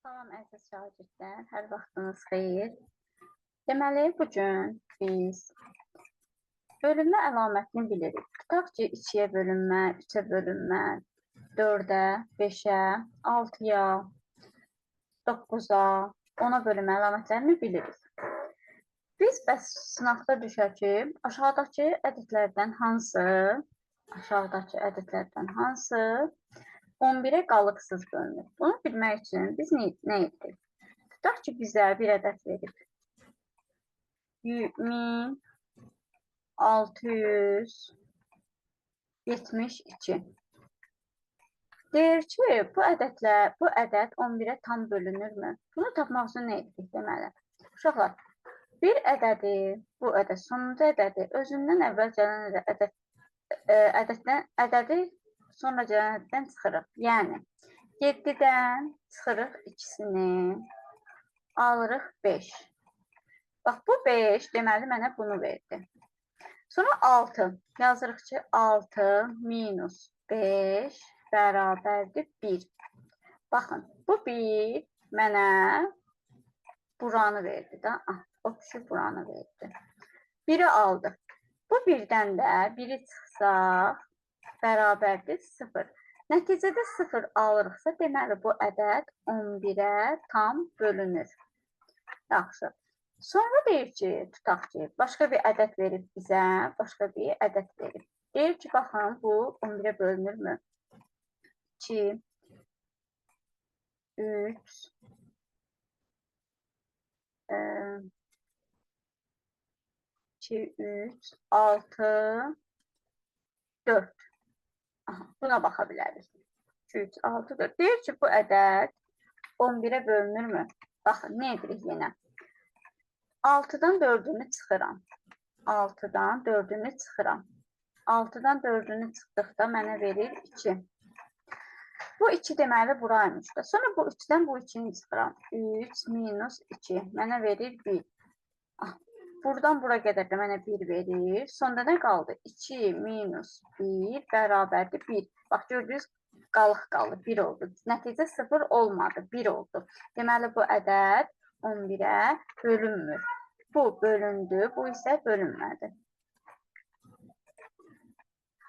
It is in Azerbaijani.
Salam əziz şagirdlər, hər vaxtınız xeyir. Deməli, bugün biz bölünmə əlamətini bilirik. Tutaq ki, 2-yə bölünmə, 3-ə bölünmə, 4-ə, 5-ə, 6-ya, 9-a, 10-a bölünmə əlamətlərini bilirik. Biz bəs sınaqda düşər ki, aşağıdakı ədədlərdən hansı 11-ə qalıqsız bölünür? Bunu bilmək üçün biz nə etdik? Tutaq ki, bizə bir ədəd verib. 1672. Deyir ki, bu ədəd 11-ə tam bölünürmü? Bunu tapmaq üçün nə etdik deməli? Uşaqlar, bir ədədi, bu ədəd sonuncu ədədi özündən əvvəl gələn ədədi sonra gələn ədəddən çıxırıq. Yəni 7-dən çıxırıq ikisini, alırıq 5. Bax, bu 5 deməli mənə bunu verdi. Sonra 6. Yazırıq ki, 6 minus 5 bərabərdir 1. Baxın, bu 1 mənə buranı verdi da. O kişi buranı verdi. 1-i aldı. Bu 1-dən də 1-i çıxsaq bərabərdir 0. Nəticədə 0 alırıqsa, deməli bu ədəd 11-ə tam bölünür. Yaxşı. Sonra deyir ki, tutaq ki, başqa bir ədəd verib bizə, başqa bir ədəd verib. Deyir ki, baxın, bu 11-ə bölünürmü? 2, 3, 2, 3, 6, 4. Buna baxa bilərik. 2, 3, 6, 4. Deyir ki, bu ədəd 11-ə bölünürmü? Baxın, nə edirik yenə? 6-dan 4-ünü çıxıram. 6-dan 4-ünü çıxıram. 6-dan 4-ünü çıxdıqda mənə verir 2. Bu 2 deməli buraymış da. Sonra bu 3-dən bu 2-ni çıxıram. 3 minus 2 mənə verir 1. Buradan bura qədər də mənə 1 verir. Sonda nə qaldı? 2 minus 1 bərabərdir 1. Bax, gördünüz, qalıq qaldı, 1 oldu. Nəticə 0 olmadı, 1 oldu. Deməli, bu ədəd 11-ə bölünmür. Bu bölündü, bu isə bölünmədi.